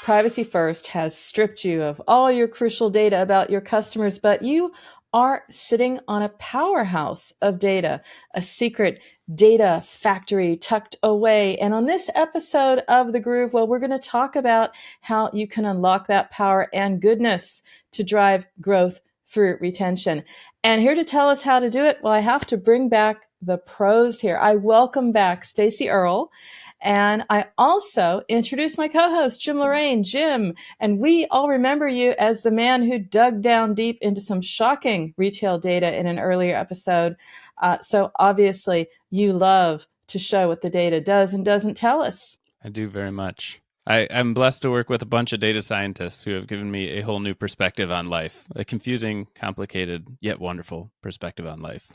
Privacy First has stripped you of all your crucial data about your customers, but you are sitting on a powerhouse of data, a secret data factory tucked away. And on this episode of The Groove, well, we're going to talk about how you can unlock that power and goodness to drive growth through retention. And here to tell us how to do it, well, I have to bring back the pros here. I welcome back Stacy Earl. And I also introduce my co-host, Jim Laurain. Jim, and we all remember you as the man who dug down deep into some shocking retail data in an earlier episode. So obviously you love to show what the data does and doesn't tell us. I do very much. I'm blessed to work with a bunch of data scientists who have given me a whole new perspective on life, a confusing, complicated, yet wonderful perspective on life.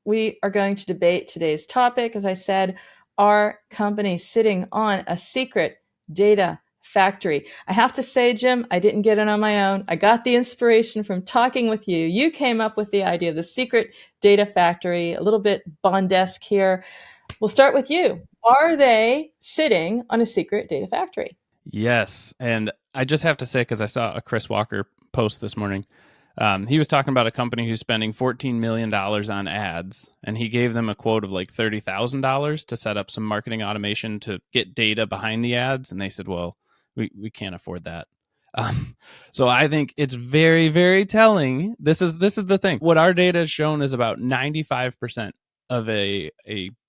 We are going to debate today's topic. As I said, our company sitting on a secret data factory. I have to say, Jim, I didn't get it on my own. I got the inspiration from talking with you. You came up with the idea of the secret data factory, a little bit Bondesque here. We'll start with you. Are they sitting on a secret data factory? Yes. And I just have to say, because I saw a Chris Walker post this morning, he was talking about a company who's spending $14 million on ads, and he gave them a quote of like $30,000 to set up some marketing automation to get data behind the ads. And they said, well, we can't afford that. So I think it's very, very telling. This is the thing. What our data has shown is about 95% of a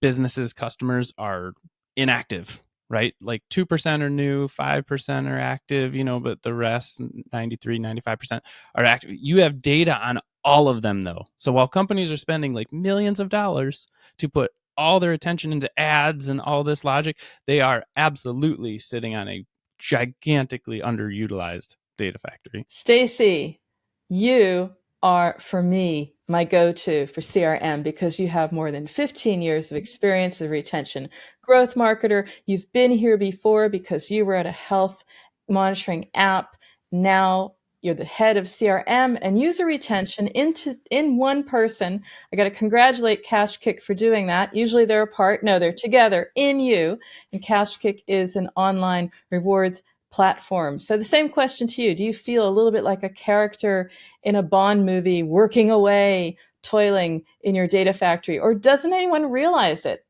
business's customers are inactive, right? Like 2% are new, 5% are active, but the rest, 93, 95% are active. You have data on all of them though. So while companies are spending like millions of dollars to put all their attention into ads and all this logic, they are absolutely sitting on a gigantically underutilized data factory. Stacy, you are, for me, my go-to for CRM because you have more than 15 years of experience as a retention growth marketer. You've been here before because you were at a health monitoring app. Now you're the head of CRM and user retention in one person. I got to congratulate KashKick for doing that. Usually they're apart. No, they're together in you. And KashKick is an online rewards platform. So the same question to you. Do you feel a little bit like a character in a Bond movie working away, toiling in your data factory, or doesn't anyone realize it?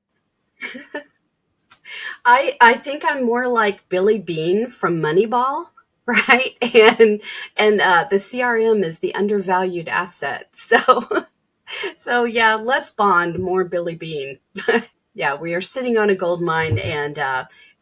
I think I'm more like Billy Bean from Moneyball, right? And the CRM is the undervalued asset. So yeah, less Bond, more Billy Bean. Yeah, we are sitting on a gold mine, and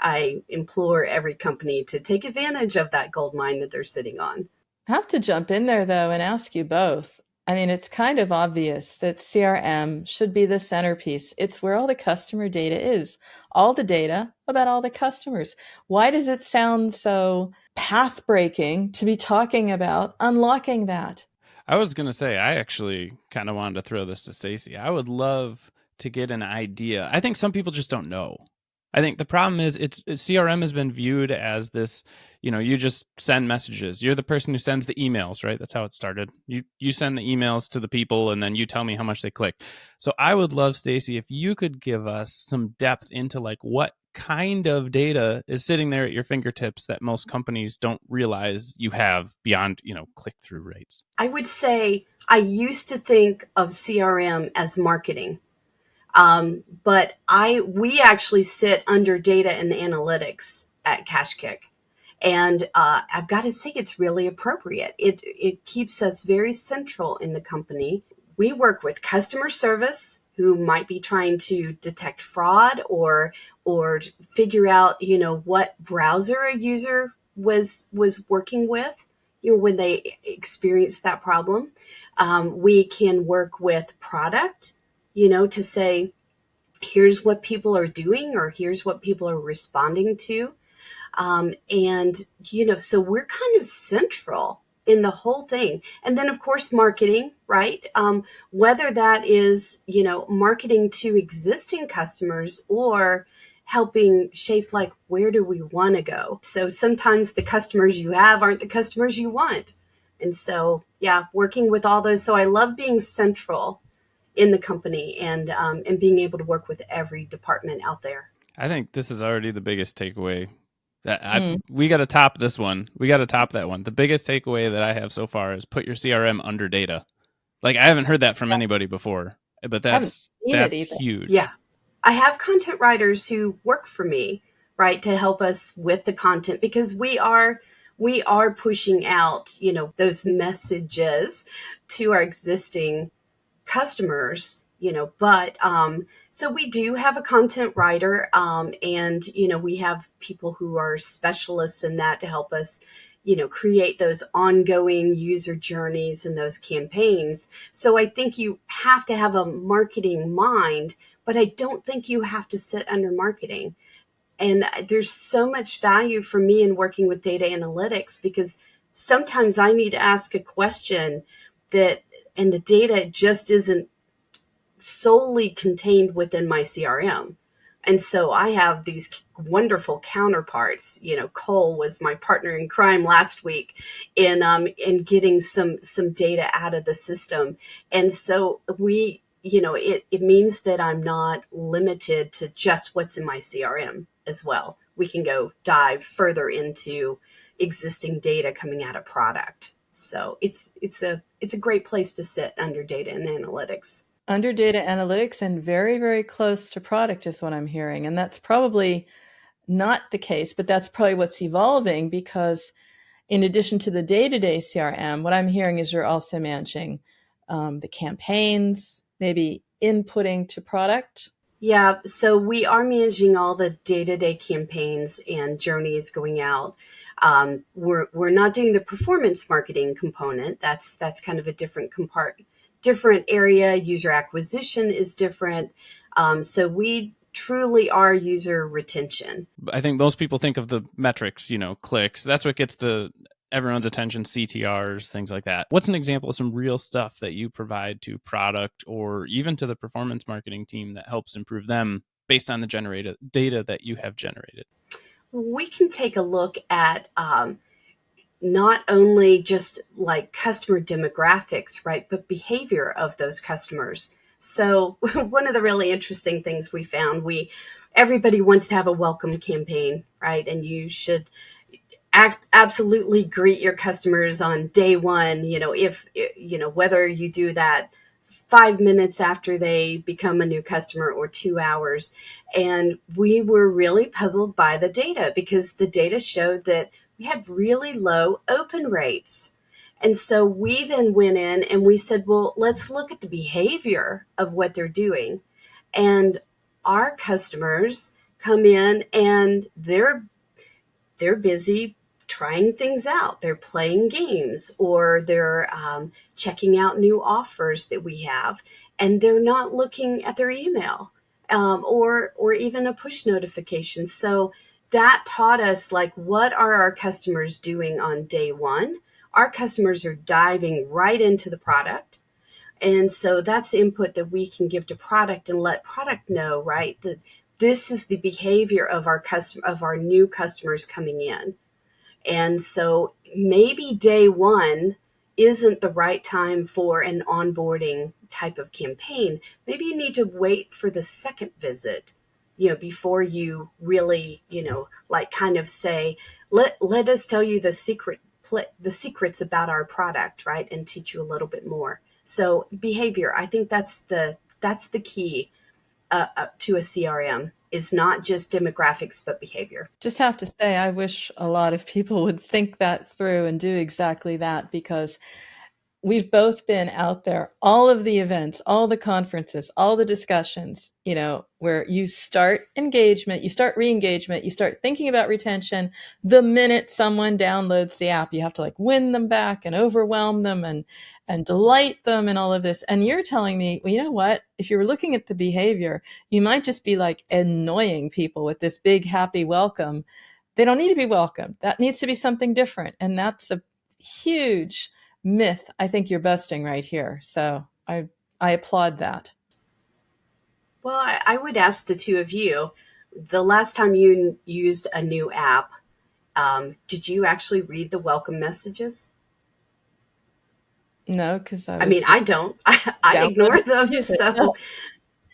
I implore every company to take advantage of that gold mine that they're sitting on. I have to jump in there, though, and ask you both. I mean, it's kind of obvious that CRM should be the centerpiece. It's where all the customer data is, all the data about all the customers. Why does it sound so path-breaking to be talking about unlocking that? I was going to say, I actually kind of wanted to throw this to Stacy. I would love to get an idea. I think some people just don't know. I think the problem is CRM has been viewed as this, you just send messages. You're the person who sends the emails, right? That's how it started. You send the emails to the people and then you tell me how much they click. So I would love, Stacy, if you could give us some depth into like what kind of data is sitting there at your fingertips that most companies don't realize you have beyond, click-through rates. I would say I used to think of CRM as marketing. But we actually sit under data and analytics at KashKick. And I've got to say, it's really appropriate. It keeps us very central in the company. We work with customer service who might be trying to detect fraud or figure out, what browser a user was working with, when they experienced that problem. We can work with product, to say, here's what people are doing or here's what people are responding to. So we're kind of central in the whole thing. And then, of course, marketing, right? Whether that is, marketing to existing customers or helping shape, like, where do we want to go? So sometimes the customers you have aren't the customers you want. And so, yeah, working with all those. So I love being central in the company and being able to work with every department out there. I think this is already the biggest takeaway We got to top this one. We got to top that one. The biggest takeaway that I have so far is put your CRM under data. Like, I haven't heard that from anybody before, but I haven't seen it either. huge. Yeah. I have content writers who work for me, right, to help us with the content, because we are pushing out, those messages to our existing customers, but so we do have a content writer, and we have people who are specialists in that to help us create those ongoing user journeys and those campaigns. So I think you have to have a marketing mind, but I don't think you have to sit under marketing. And there's so much value for me in working with data analytics, because sometimes I need to ask a question and the data just isn't solely contained within my CRM. And so I have these wonderful counterparts. Cole was my partner in crime last week in getting some data out of the system. And so it means that I'm not limited to just what's in my CRM as well. We can go dive further into existing data coming out of product. So it's a great place to sit under data and analytics. Under data analytics and very, very close to product is what I'm hearing. And that's probably not the case, but that's probably what's evolving, because in addition to the day-to-day CRM, what I'm hearing is you're also managing the campaigns, maybe inputting to product. Yeah, so we are managing all the day-to-day campaigns and journeys going out. We're not doing the performance marketing component. That's kind of a different area. User acquisition is different. So we truly are user retention. I think most people think of the metrics, clicks. That's what gets everyone's attention, CTRs, things like that. What's an example of some real stuff that you provide to product or even to the performance marketing team that helps improve them based on the generated data that you have generated? We can take a look at not only just like customer demographics, right, but behavior of those customers. So one of the really interesting things we found, everybody wants to have a welcome campaign, right? And you should absolutely greet your customers on day one, if whether you do that 5 minutes after they become a new customer or 2 hours. And we were really puzzled by the data, because the data showed that we had really low open rates. And so we then went in and we said, well, let's look at the behavior of what they're doing. And our customers come in and they're busy trying things out. They're playing games, or they're checking out new offers that we have, and they're not looking at their email or even a push notification. So that taught us, like, what are our customers doing on day one? Our customers are diving right into the product. And so that's input that we can give to product and let product know, right, that this is the behavior of our new customers coming in. And so maybe day one isn't the right time for an onboarding type of campaign. Maybe you need to wait for the second visit, before you really, like kind of say, let us tell you the secrets about our product, right? And teach you a little bit more. So behavior, I think that's the key to a CRM, is not just demographics, but behavior. Just have to say, I wish a lot of people would think that through and do exactly that, because we've both been out there, all of the events, all the conferences, all the discussions, where you start engagement, you start re-engagement, you start thinking about retention. The minute someone downloads the app, you have to like win them back and overwhelm them and delight them and all of this. And you're telling me, well, you know what? If you're looking at the behavior, you might just be like annoying people with this big, happy welcome. They don't need to be welcomed. That needs to be something different. And that's a huge myth I think you're busting right here. So I applaud that. Well, I would ask the two of you, the last time you used a new app, did you actually read the welcome messages? No, because I mean, I don't. I ignore them. So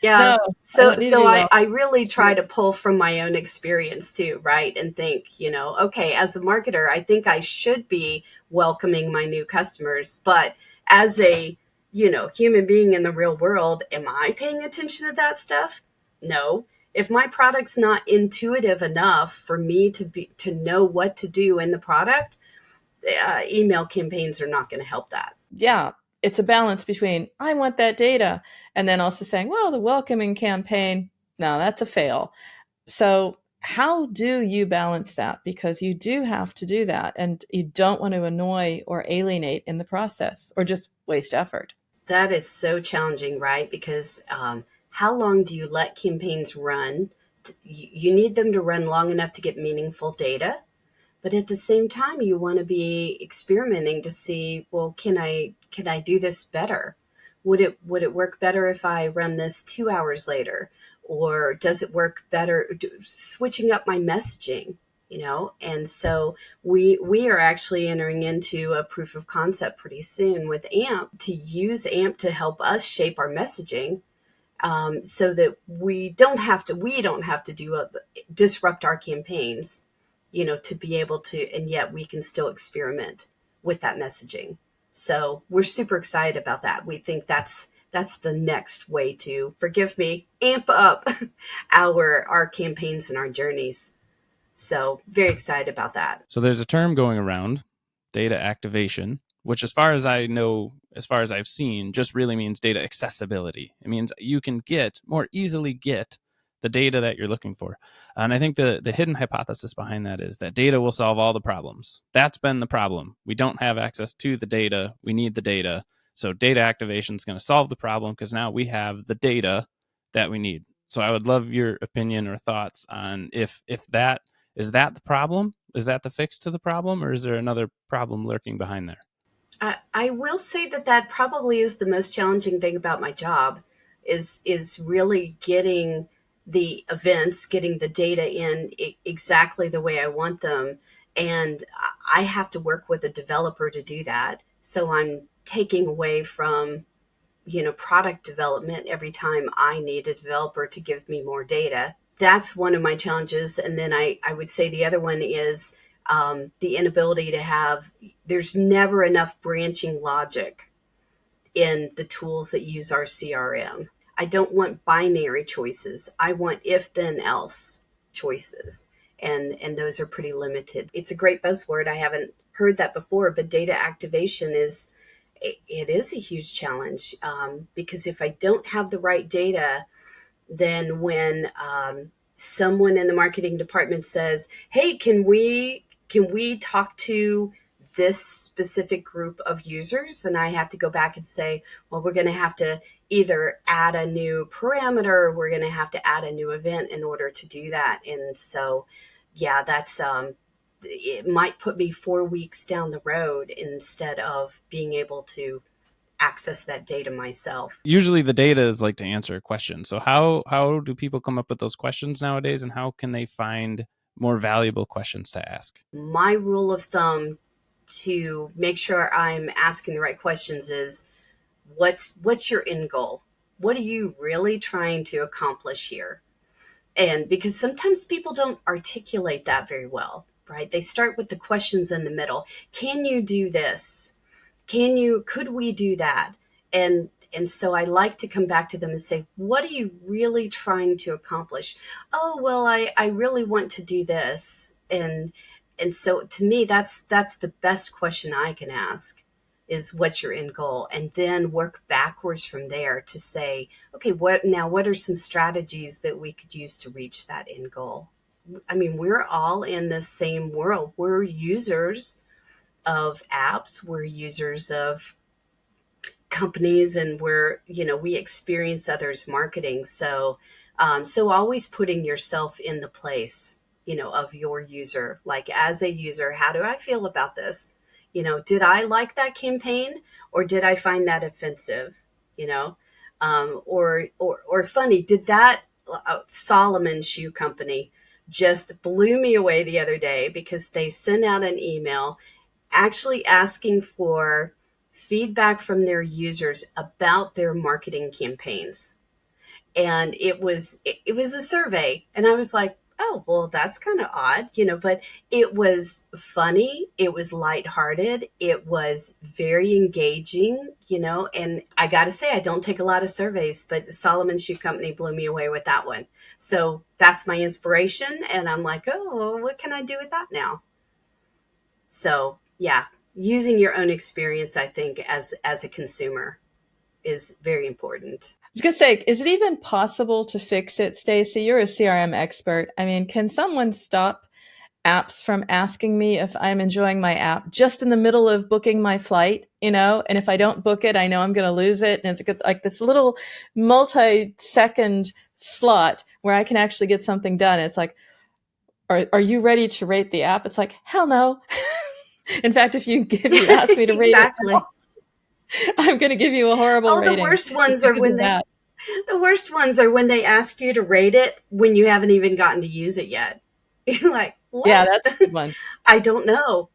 Yeah. No, I So don't need to so be I, well. I really It's try true. to pull from my own experience too, right? And think, okay, as a marketer, I think I should be welcoming my new customers, but as a, human being in the real world, am I paying attention to that stuff? No. If my product's not intuitive enough for me to know what to do in the product, email campaigns are not going to help that. Yeah, it's a balance between I want that data and then also saying, well, the welcoming campaign, no, that's a fail. So how do you balance that? Because you do have to do that and you don't want to annoy or alienate in the process or just waste effort. That is so challenging, right? Because how long do you let campaigns run? You need them to run long enough to get meaningful data, but at the same time, you want to be experimenting to see, well, can I do this better? Would it work better if I run this 2 hours later, or does it work better switching up my messaging? And so we are actually entering into a proof of concept pretty soon with AMP to use AMP to help us shape our messaging, so that we don't have to disrupt our campaigns, to be able to, and yet we can still experiment with that messaging. So we're super excited about that. We think that's the next way to, forgive me, amp up our campaigns and our journeys. So very excited about that. So there's a term going around, data activation, which as far as I know, as far as I've seen, just really means data accessibility. It means you can more easily get the data that you're looking for. And I think the hidden hypothesis behind that is that data will solve all the problems. That's been the problem. We don't have access to the data. We need the data. So data activation is going to solve the problem because now we have the data that we need. So I would love your opinion or thoughts on if that is that the problem? Is that the fix to the problem, or is there another problem lurking behind there? I will say that probably is the most challenging thing about my job, is really getting the events, getting the data in exactly the way I want them, and I have to work with a developer to do that. So I'm taking away from product development every time I need a developer to give me more data. That's one of my challenges. And then I would say the other one is the inability to have, there's never enough branching logic in the tools that use our CRM. I don't want binary choices. I want if then else choices. And those are pretty limited. It's a great buzzword. I haven't heard that before, but data activation it is a huge challenge, because if I don't have the right data, then when someone in the marketing department says, "Hey, can we talk to this specific group of users?" and I have to go back and say, "Well, we're going to have to either add a new parameter, or we're going to have to add a new event in order to do that." And so, yeah, that's it might put me 4 weeks down the road instead of being able to access that data myself. Usually the data is like to answer a question. So how do people come up with those questions nowadays, and how can they find more valuable questions to ask? My rule of thumb to make sure I'm asking the right questions is, what's your end goal? What are you really trying to accomplish here? And because sometimes people don't articulate that very well, right? They start with the questions in the middle. Can you do this? Could we do that? And so I like to come back to them and say, what are you really trying to accomplish? Oh, well, I really want to do this. And so to me, that's the best question I can ask, is what's your end goal? And then work backwards from there to say, okay, what are some strategies that we could use to reach that end goal? I mean, we're all in the same world. We're users of apps, we're users of companies, and we experience others marketing. So always putting yourself in the place, of your user. Like, as a user, how do I feel about this? Did I like that campaign, or did I find that offensive? you know or funny, did that Solomon shoe company just blew me away the other day because they sent out an email actually asking for feedback from their users about their marketing campaigns. and it was a survey, and I was like, oh, well, that's kind of odd, but it was funny, it was lighthearted, it was very engaging, and I got to say, I don't take a lot of surveys, but Solomon Shoe Company blew me away with that one. So that's my inspiration, and I'm like, oh, what can I do with that now? So yeah, using your own experience, I think, as a consumer is very important. I was gonna say, is it even possible to fix it, Stacy? You're a CRM expert. I mean, can someone stop apps from asking me if I'm enjoying my app just in the middle of booking my flight, and if I don't book it, I know I'm going to lose it. And it's like this little multi-second slot where I can actually get something done. It's like, are you ready to rate the app? It's like, hell no. In fact, if you ask me to rate Exactly. it, I'm going to give you a horrible Oh, rating. the worst ones are when they ask you to rate it when you haven't even gotten to use it yet. You're like, what? Yeah, that's a good one. I don't know.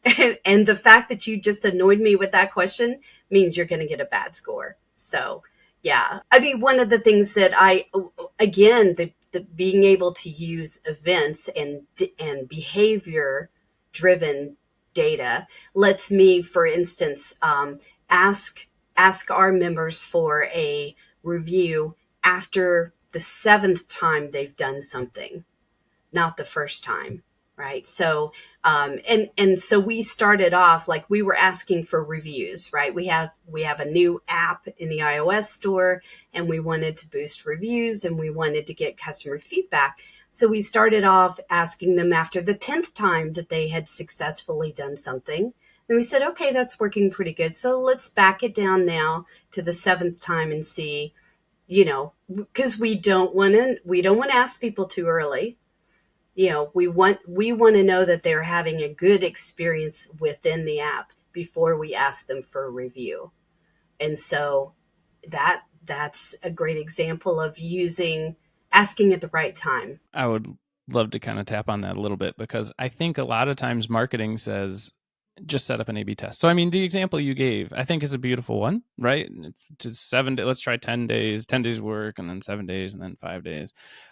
And the fact that you just annoyed me with that question means you're going to get a bad score. So, yeah. I mean, one of the things that again, the being able to use events and behavior driven data lets me, for instance, ask our members for a review after the seventh time they've done something, not the first time, right? So and so we started off like we were asking for reviews, right? We have a new app in the iOS store, and we wanted to boost reviews, and we wanted to get customer feedback. So we started off asking them after the 10th time that they had successfully done something. And we said, okay, that's working pretty good. So let's back it down now to the 7th time and see, because we don't want to ask people too early. We want to know that they're having a good experience within the app before we ask them for a review. And so that's a great example of asking at the right time. I would love to kind of tap on that a little bit, because I think a lot of times marketing says just set up an A/B test. So I mean, the example you gave, I think, is a beautiful one, right? To 7 days, let's try 10 days, 10 days work, and then 7 days, and then 5 days.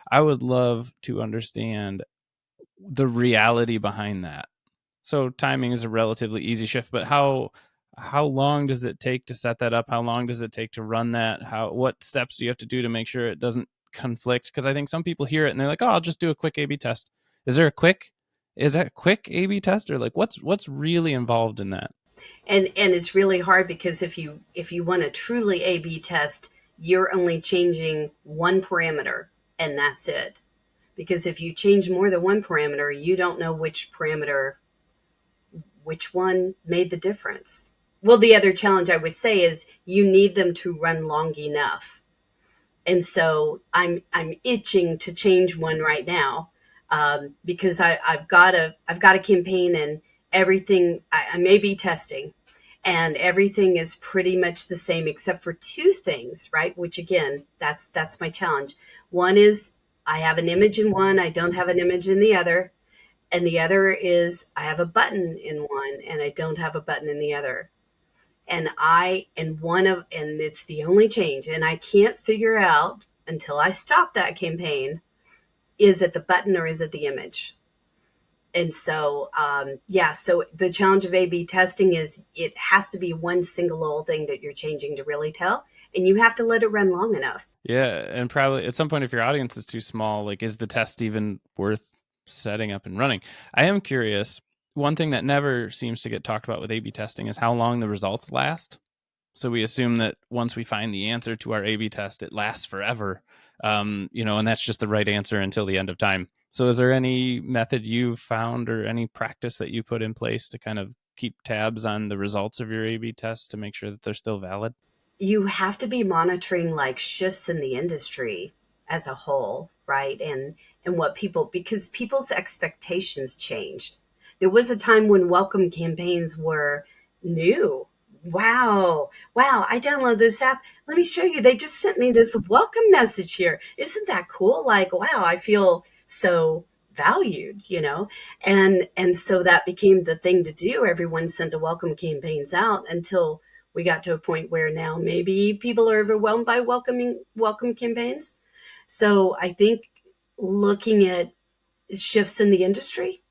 I would love to understand the reality behind that. So timing is a relatively easy shift, but how long does it take to set that up? How long does it take to run that? What steps do you have to do to make sure it doesn't conflict? Because I think some people hear it and they're like, oh, I'll just do a quick A/B test. Is that a quick A/B test, or like what's really involved in that? And it's really hard, because if you want to truly A/B test, you're only changing one parameter, and that's it. Because if you change more than one parameter, you don't know which one made the difference. Well, the other challenge I would say is you need them to run long enough. And so I'm itching to change one right now, because I've got a campaign, and everything I may be testing, and everything is pretty much the same except for two things, right? Which again, that's my challenge. One is I have an image in one, I don't have an image in the other. And the other is I have a button in one and I don't have a button in the other. And it's the only change. And I can't figure out until I stop that campaign, is it the button or is it the image? And so, so the challenge of A/B testing is it has to be one single little thing that you're changing to really tell. And you have to let it run long enough. Yeah. And probably at some point, if your audience is too small, like, is the test even worth setting up and running? I am curious. One thing that never seems to get talked about with A/B testing is how long the results last. So we assume that once we find the answer to our A/B test, it lasts forever, and that's just the right answer until the end of time. So is there any method you've found or any practice that you put in place to kind of keep tabs on the results of your A/B tests to make sure that they're still valid? You have to be monitoring like shifts in the industry as a whole, right? And because people's expectations change. There was a time when welcome campaigns were new. Wow, I downloaded this app. Let me show you. They just sent me this welcome message here. Isn't that cool? Like, wow, I feel so valued, and so that became the thing to do. Everyone sent the welcome campaigns out until we got to a point where now maybe people are overwhelmed by welcome campaigns. So I think looking at shifts in the industry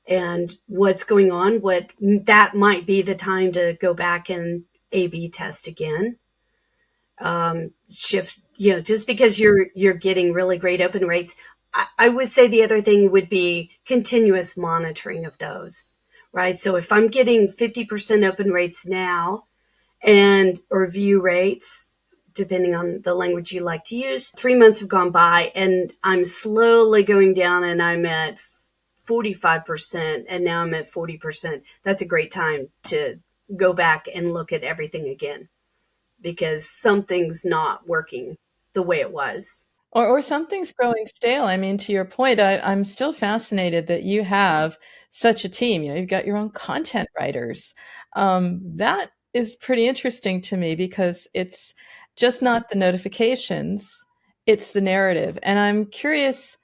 and what's going on, what that might be the time to go back and A/B test again. Shift, just because you're getting really great open rates, I would say the other thing would be continuous monitoring of those, right? So if I'm getting 50% open rates now and or view rates, depending on the language you like to use, 3 months have gone by and I'm slowly going down and I'm at 45% and now I'm at 40%. That's a great time to go back and look at everything again because something's not working the way it was. Or something's growing stale. I mean, to your point, I'm still fascinated that you have such a team. You've got your own content writers. That is pretty interesting to me because it's just not the notifications, it's the narrative. And I'm curious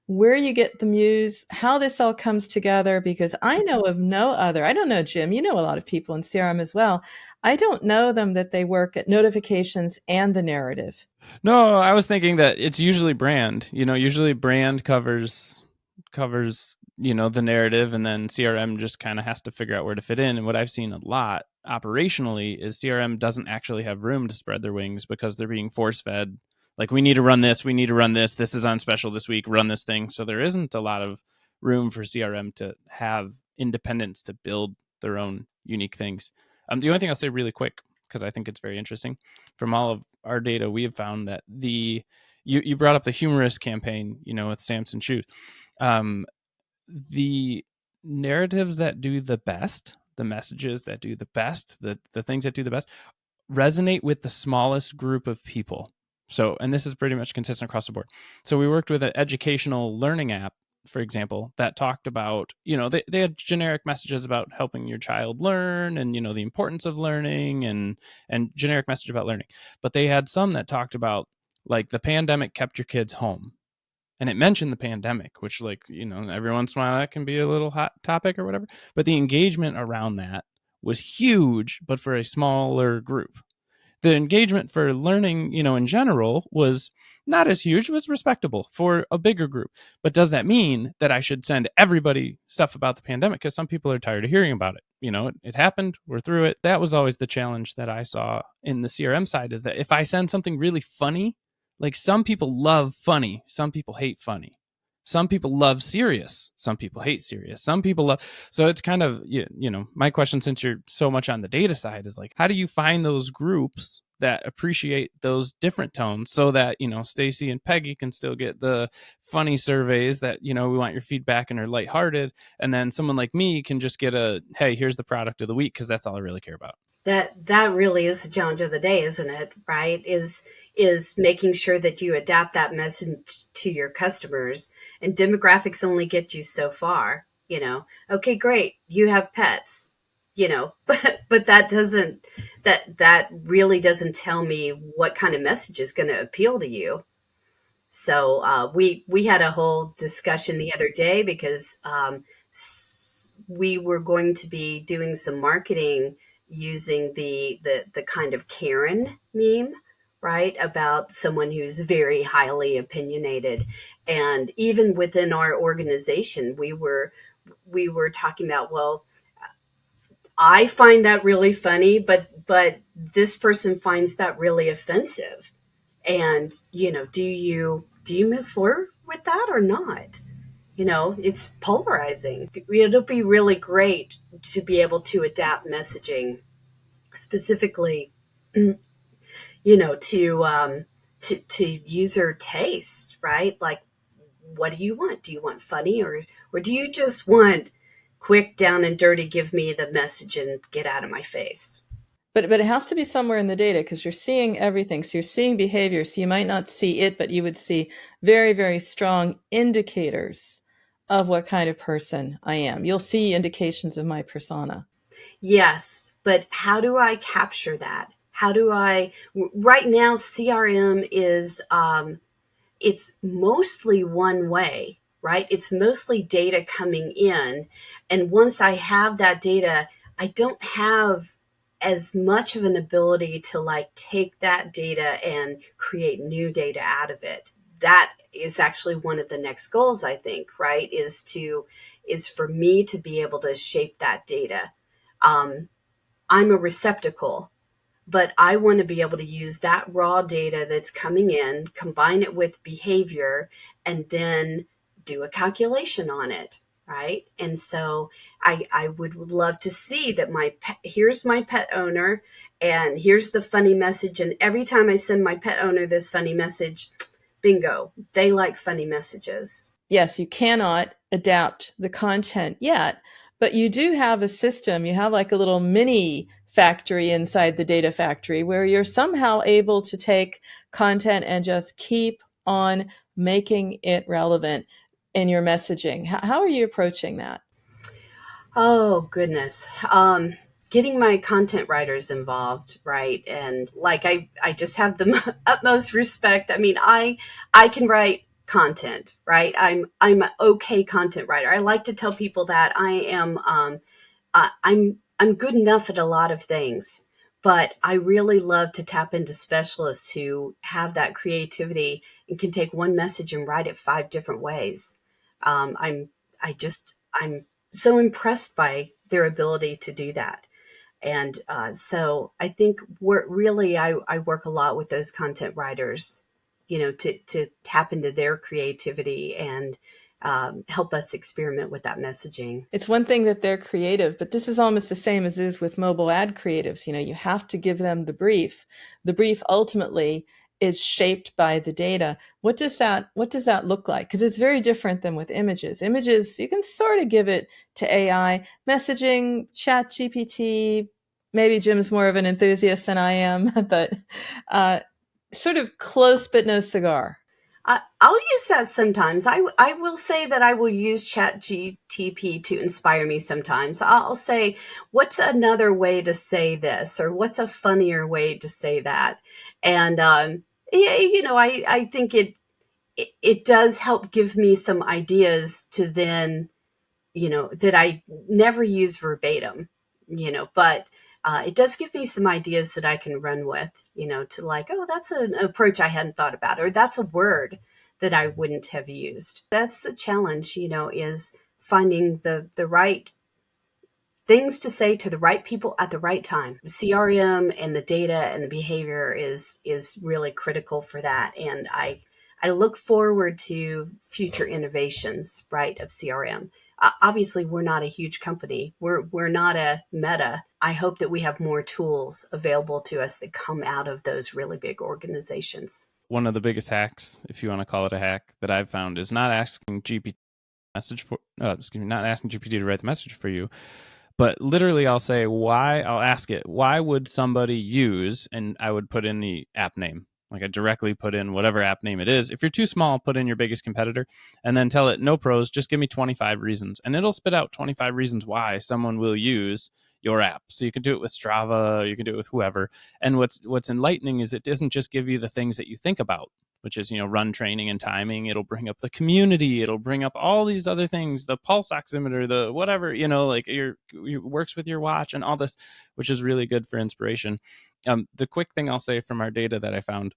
where you get the muse, how this all comes together, because I know of no other. I don't know, Jim, you know a lot of people in CRM as well. I don't know them that they work at notifications and the narrative. No, I was thinking that it's usually brand. Usually brand covers the narrative, and then CRM just kind of has to figure out where to fit in. And what I've seen a lot operationally is CRM doesn't actually have room to spread their wings because they're being force fed. Like, we need to run this, this is on special this week, run this thing. So there isn't a lot of room for CRM to have independence to build their own unique things. The only thing I'll say really quick, because I think it's very interesting, from all of our data, we have found that you brought up the humorous campaign, with Samson Shoes. The narratives that do the best, the messages that do the best, the things that do the best resonate with the smallest group of people. So, and this is pretty much consistent across the board. So we worked with an educational learning app, for example, that talked about, they had generic messages about helping your child learn and, the importance of learning and generic message about learning. But they had some that talked about, like, the pandemic kept your kids home. And it mentioned the pandemic, which, like, every once in a while that can be a little hot topic or whatever. But the engagement around that was huge, but for a smaller group. The engagement for learning, in general was not as huge. It was respectable for a bigger group. But does that mean that I should send everybody stuff about the pandemic? Because some people are tired of hearing about it. It happened. We're through it. That was always the challenge that I saw in the CRM side, is that if I send something really funny, like, some people love funny, some people hate funny. Some people love serious. Some people hate serious. Some people love. So it's kind of, my question, since you're so much on the data side, is like, how do you find those groups that appreciate those different tones so that, Stacy and Peggy can still get the funny surveys that, we want your feedback and are lighthearted. And then someone like me can just get hey, here's the product of the week, because that's all I really care about. That really is the challenge of the day, isn't it? Right? Is making sure that you adapt that message to your customers, and demographics only get you so far. Okay, great, you have pets, but that really doesn't tell me what kind of message is going to appeal to you. So we had a whole discussion the other day because we were going to be doing some marketing using the kind of Karen meme, right? About someone who's very highly opinionated. And even within our organization, we were talking about, well, I find that really funny, but this person finds that really offensive. And, do you move forward with that or not? It's polarizing. It'll be really great to be able to adapt messaging specifically, to user taste, right? Like, what do you want? Do you want funny, or do you just want quick, down and dirty, give me the message and get out of my face? But it has to be somewhere in the data, because you're seeing everything. So you're seeing behavior. So you might not see it, but you would see very, very strong indicators of what kind of person I am. You'll see indications of my persona. Yes, but how do I capture that? Right now, CRM is, it's mostly one way, right? It's mostly data coming in. And once I have that data, I don't have as much of an ability to like take that data and create new data out of it. That is actually one of the next goals, I think, right? Is for me to be able to shape that data. I'm a receptacle, but I want to be able to use that raw data that's coming in, combine it with behavior, and then do a calculation on it, right? And so I would love to see that my pet, here's my pet owner, and here's the funny message. And every time I send my pet owner this funny message, bingo, they like funny messages. Yes, you cannot adapt the content yet, but you do have a system. You have like a little mini factory inside the data factory where you're somehow able to take content and just keep on making it relevant in your messaging. How are you approaching that? Oh, goodness. Getting my content writers involved, right? And like I just have the utmost respect. I mean, I can write content, right? I'm an okay content writer. I like to tell people that I am I'm good enough at a lot of things, but I really love to tap into specialists who have that creativity and can take one message and write it 5 different ways. Um, I'm I'm so impressed by their ability to do that. And so I think I work a lot with those content writers, to tap into their creativity and help us experiment with that messaging. It's one thing that they're creative, but this is almost the same as it is with mobile ad creatives. You have to give them the brief. The brief ultimately is shaped by the data. What does that look like? Because it's very different than with images. Images, you can sort of give it to AI. Messaging, ChatGPT, maybe Jim's more of an enthusiast than I am, but sort of close but no cigar. I'll use that sometimes. I will say that I will use ChatGPT to inspire me sometimes. I'll say, what's another way to say this? Or what's a funnier way to say that? And yeah, I think it does help give me some ideas to then, that I never use verbatim, but it does give me some ideas that I can run with, to like, oh, that's an approach I hadn't thought about, or that's a word that I wouldn't have used. That's the challenge, is finding the right things to say to the right people at the right time. CRM and the data and the behavior is really critical for that. And I look forward to future innovations, right, of CRM. Obviously, we're not a huge company. We're not a Meta. I hope that we have more tools available to us that come out of those really big organizations. One of the biggest hacks, if you want to call it a hack, that I've found is not asking GPT not asking GPT to write the message for you, but literally I'll ask it, why would somebody use, and I would put in the app name. Like I directly put in whatever app name it is. If you're too small, put in your biggest competitor and then tell it, no pros, just give me 25 reasons. And it'll spit out 25 reasons why someone will use your app. So you can do it with Strava, you can do it with whoever. And what's enlightening is it doesn't just give you the things that you think about, which is, run training and timing. It'll bring up the community. It'll bring up all these other things, the pulse oximeter, the whatever, like it works with your watch and all this, which is really good for inspiration. The quick thing I'll say from our data that I found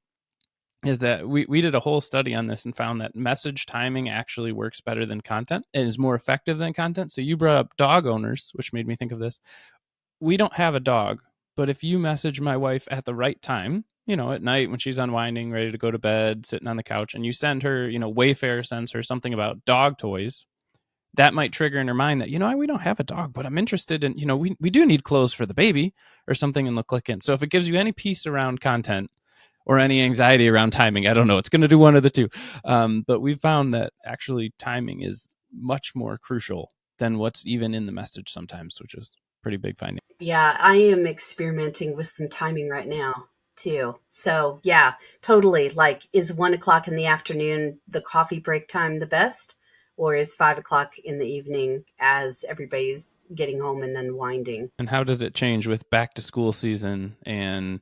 is that we did a whole study on this and found that message timing actually works better than content and is more effective than content. So you brought up dog owners, which made me think of this. We don't have a dog, but if you message my wife at the right time, at night when she's unwinding, ready to go to bed, sitting on the couch, and you send her, Wayfair sends her something about dog toys, that might trigger in her mind that, we don't have a dog, but I'm interested in, we do need clothes for the baby or something, and they'll click in. So if it gives you any peace around content or any anxiety around timing, I don't know, it's going to do one of the two. But we've found that actually timing is much more crucial than what's even in the message sometimes, which is pretty big finding. Yeah, I am experimenting with some timing right now too. So yeah, totally. Like, is 1 o'clock in the afternoon, the coffee break time, the best? Or is 5 o'clock in the evening as everybody's getting home and unwinding? And how does it change with back to school season and,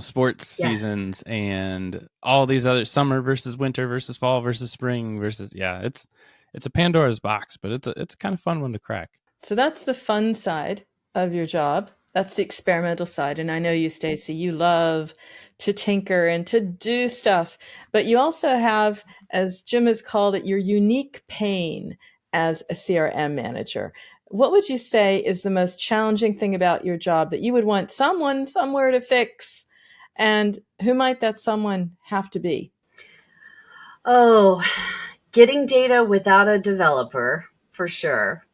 sports Yes. seasons and all these other summer versus winter versus fall versus spring versus, it's a Pandora's box, but it's a kind of fun one to crack. So that's the fun side of your job. That's the experimental side. And I know you, Stacy, you love to tinker and to do stuff, but you also have, as Jim has called it, your unique pain as a CRM manager. What would you say is the most challenging thing about your job that you would want someone somewhere to fix? And who might that someone have to be? Oh, getting data without a developer for sure,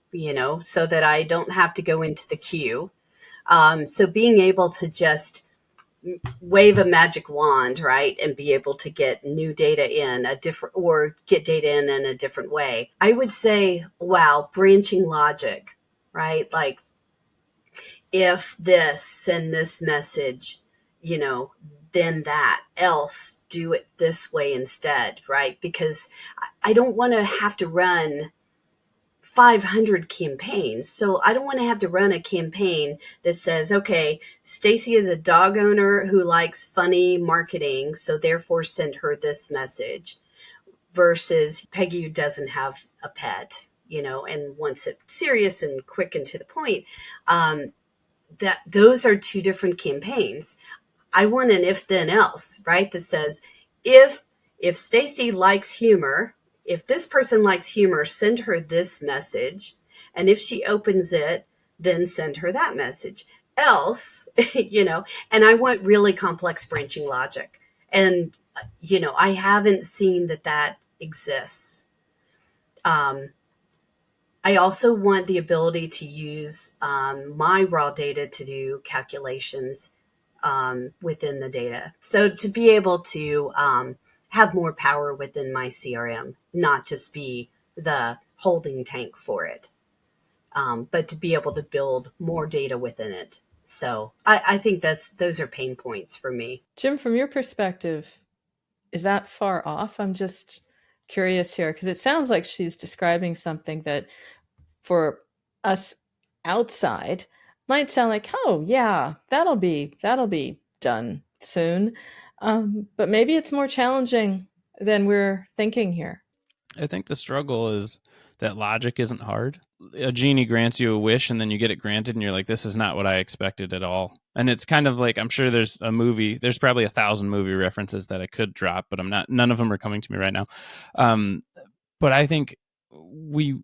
so that I don't have to go into the queue. So being able to just wave a magic wand, right, and be able to get new data in a different, or get data in a different way. I would say, wow, branching logic, right? Like, if this, send this message, you know, then that, else do it this way instead, right? Because I don't want to have to run 500 campaigns. So I don't want to have to run a campaign that says, okay, Stacy is a dog owner who likes funny marketing, so therefore send her this message, versus Peggy who doesn't have a pet, and wants it serious and quick and to the point. That those are two different campaigns. I want an if then else, right? That says, if Stacy likes humor, if this person likes humor, send her this message. And if she opens it, then send her that message. Else, and I want really complex branching logic. And, I haven't seen that exists. I also want the ability to use my raw data to do calculations within the data. So to be able to have more power within my CRM, not just be the holding tank for it, but to be able to build more data within it. So I think those are pain points for me. Jim, from your perspective, is that far off? I'm just curious here because it sounds like she's describing something that for us outside might sound like, oh yeah, that'll be done soon. But maybe it's more challenging than we're thinking here. I think the struggle is that logic isn't hard. A genie grants you a wish and then you get it granted and you're like, this is not what I expected at all. And it's kind of like, I'm sure there's probably 1,000 movie references that I could drop, but none of them are coming to me right now. But I think we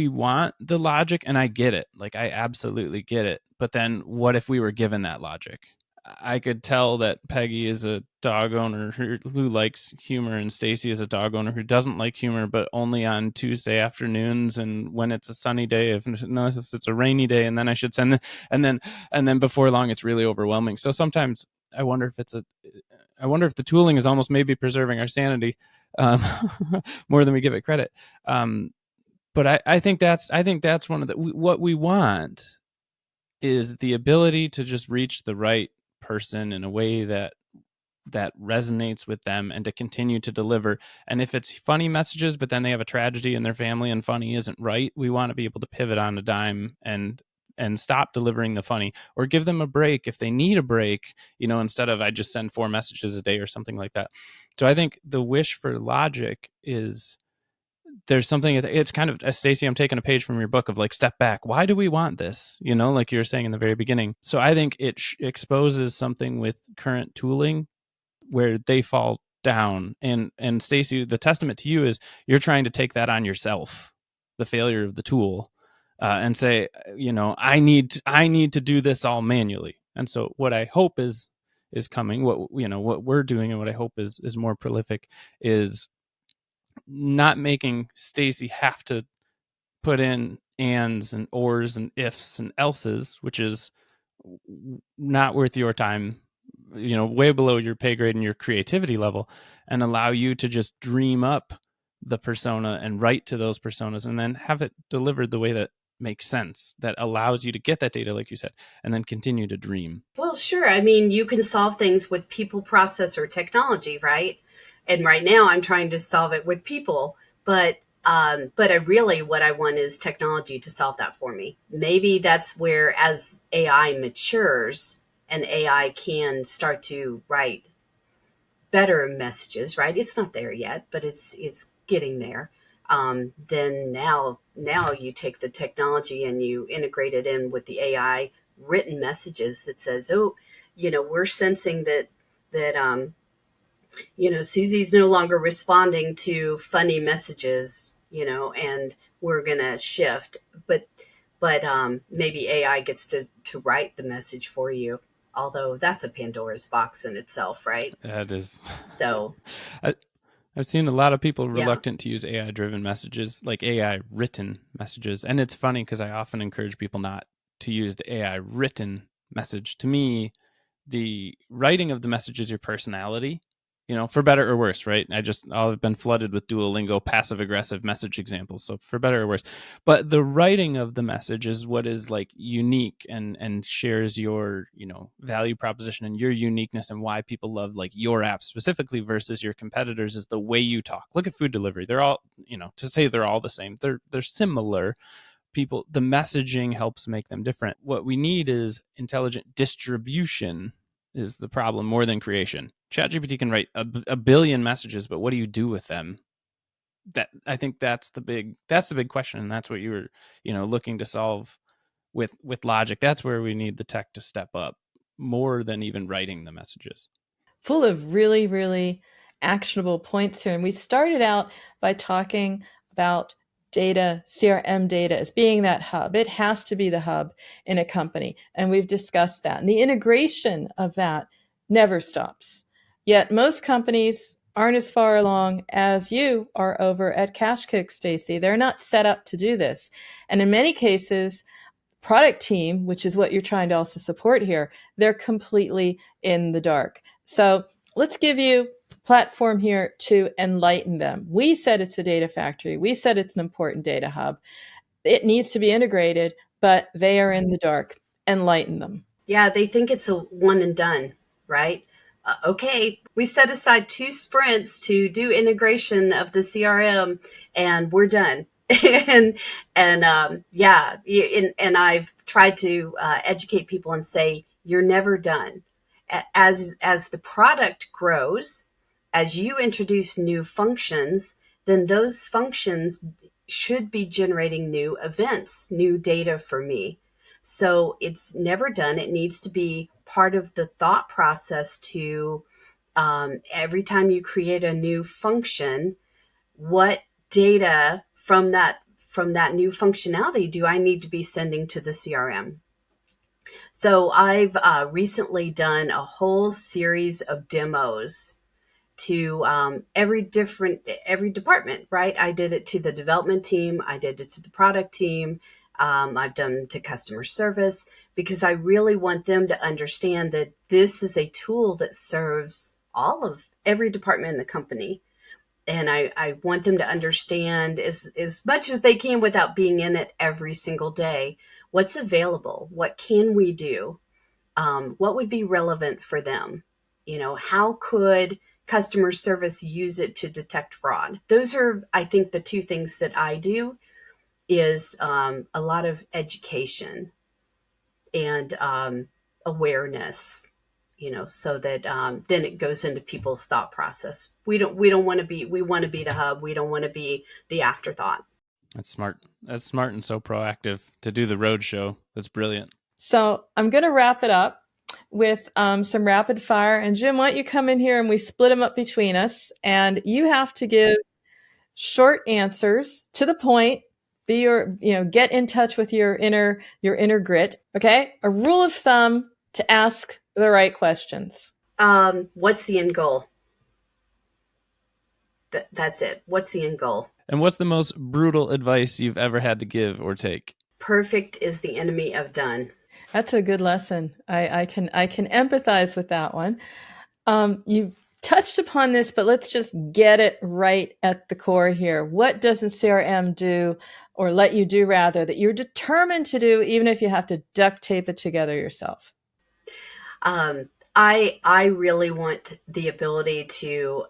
want the logic, and I get it. Like, I absolutely get it. But then what if we were given that logic? I could tell that Peggy is a dog owner who likes humor, and Stacy is a dog owner who doesn't like humor, but only on Tuesday afternoons and when it's a sunny day. Unless it's a rainy day, and then I should send it, and then before long, it's really overwhelming. So sometimes I wonder if the tooling is almost maybe preserving our sanity more than we give it credit. But I think that's one of what we want is the ability to just reach the right person in a way that resonates with them, and to continue to deliver. And if it's funny messages, but then they have a tragedy in their family and funny isn't right, we want to be able to pivot on a dime and stop delivering the funny, or give them a break if they need a break, instead of I just send 4 messages a day or something like that. So I think the wish for logic is, there's something, it's kind of, Stacy, I'm taking a page from your book of like, step back. Why do we want this? Like you were saying in the very beginning. So I think it exposes something with current tooling where they fall down. And Stacy, the testament to you is you're trying to take that on yourself, the failure of the tool, and say, I need to do this all manually. And so what I hope is coming, what we're doing, and what I hope is more prolific, is not making Stacy have to put in ands and ors and ifs and elses, which is not worth your time, way below your pay grade and your creativity level, and allow you to just dream up the persona and write to those personas, and then have it delivered the way that makes sense, that allows you to get that data, like you said, and then continue to dream. Well, sure. I mean, you can solve things with people, process, or technology, right? And right now I'm trying to solve it with people, but what I want is technology to solve that for me. Maybe that's where, as AI matures and AI can start to write better messages, right? It's not there yet, but it's getting there. Then now you take the technology and you integrate it in with the AI written messages that says, oh, we're sensing that Susie's no longer responding to funny messages, and we're gonna shift. But maybe AI gets to write the message for you. Although that's a Pandora's box in itself, right? That is. So I've seen a lot of people yeah. reluctant to use AI driven messages, like AI written messages. And it's funny because I often encourage people not to use the AI written message. To me, the writing of the message is your personality, for better or worse, right? I've been flooded with Duolingo passive aggressive message examples. So for better or worse, but the writing of the message is what is like unique and shares your, value proposition and your uniqueness and why people love like your app specifically versus your competitors is the way you talk. Look at food delivery. They're all, to say they're all the same. They're similar. The messaging helps make them different. What we need is intelligent distribution is the problem more than creation. ChatGPT can write a billion messages, but what do you do with them? I think that's the big question, and that's what you were looking to solve with logic. That's where we need the tech to step up more than even writing the messages. Full of really, really actionable points here. And we started out by talking about data, CRM data as being that hub. It has to be the hub in a company. And we've discussed that. And the integration of that never stops. Yet most companies aren't as far along as you are over at KashKick, Stacy. They're not set up to do this. And in many cases, product team, which is what you're trying to also support here, they're completely in the dark. So let's give you a platform here to enlighten them. We said it's a data factory. We said it's an important data hub. It needs to be integrated, but they are in the dark. Enlighten them. Yeah, they think it's a one and done, right? Okay, we set aside 2 sprints to do integration of the CRM, and we're done. And I've tried to educate people and say you're never done. As the product grows, as you introduce new functions, then those functions should be generating new events, new data for me. So it's never done. It needs to be part of the thought process to every time you create a new function, what data from that new functionality do I need to be sending to the CRM? So I've recently done a whole series of demos to every department, right? I did it to the development team. I did it to the product team. I've done to customer service because I really want them to understand that this is a tool that serves every department in the company. And I want them to understand as much as they can without being in it every single day, what's available, what can we do, what would be relevant for them, how could customer service use it to detect fraud. Those are, I think, the 2 things that I do is a lot of education and awareness, so that then it goes into people's thought process. We want to be, we want to be the hub. We don't want to be the afterthought. That's smart. That's smart and so proactive to do the road show. That's brilliant. So I'm going to wrap it up with some rapid fire. And Jim, why don't you come in here and we split them up between us? And you have to give short answers to the point. Get in touch with your inner grit. Okay. A rule of thumb to ask the right questions. What's the end goal? That's it. What's the end goal? And what's the most brutal advice you've ever had to give or take? Perfect is the enemy of done. That's a good lesson. I can empathize with that one. You touched upon this, but let's just get it right at the core here. What doesn't CRM do, or let you do rather, that you're determined to do, even if you have to duct tape it together yourself? I really want the ability to,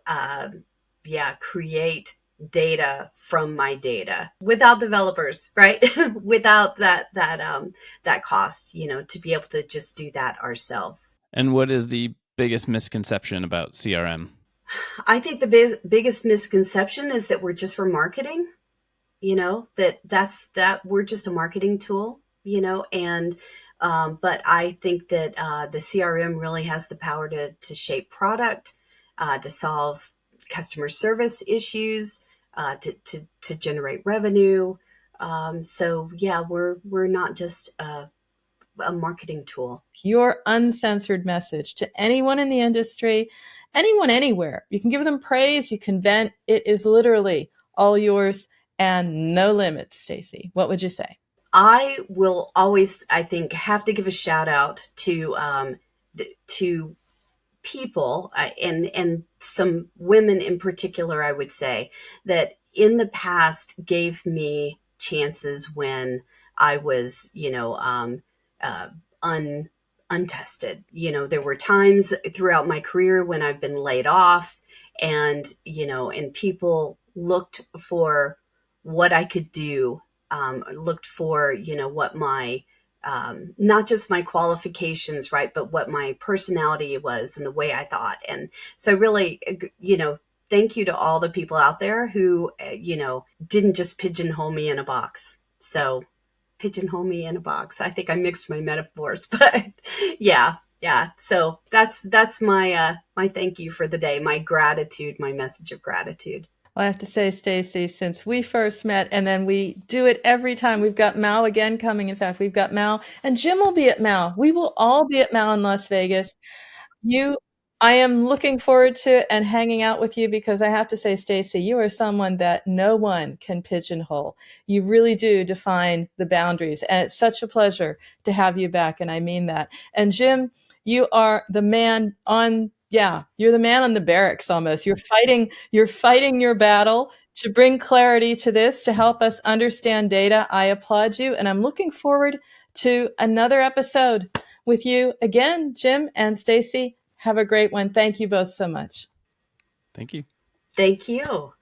create data from my data without developers, right? Without that cost, to be able to just do that ourselves. And what is the biggest misconception about CRM? I think the biggest misconception is that we're just for marketing, that we're just a marketing tool, and But I think that the CRM really has the power to shape product, to solve customer service issues, to generate revenue. So yeah, we're not just a marketing tool. Your uncensored message to anyone in the industry, anyone anywhere. You can give them praise, you can vent. It is literally all yours and no limits, Stacy. What would you say? I will always, I think, have to give a shout out to people, and some women in particular, I would say, that in the past gave me chances when I was, uh, un, untested. There were times throughout my career when I've been laid off, and people looked for what I could do, looked for, what my not just my qualifications, right, but what my personality was and the way I thought. And so, really, thank you to all the people out there who, didn't just pigeonhole me in a box. So, pigeonhole me in a box. I think I mixed my metaphors, but yeah, yeah. So that's my thank you for the day, my gratitude, my message of gratitude. Well, I have to say, Stacy, since we first met, and then we do it every time. We've got Mal again coming. In fact, we've got Mal, and Jim will be at Mal. We will all be at Mal in Las Vegas. You, I am looking forward to it and hanging out with you, because I have to say, Stacy, you are someone that no one can pigeonhole. You really do define the boundaries, and it's such a pleasure to have you back, and I mean that. And Jim, you are the man on, yeah, you're the man on the barracks almost. You're fighting your battle to bring clarity to this, to help us understand data. I applaud you, and I'm looking forward to another episode with you again. Jim and Stacy, have a great one. Thank you both so much. Thank you. Thank you.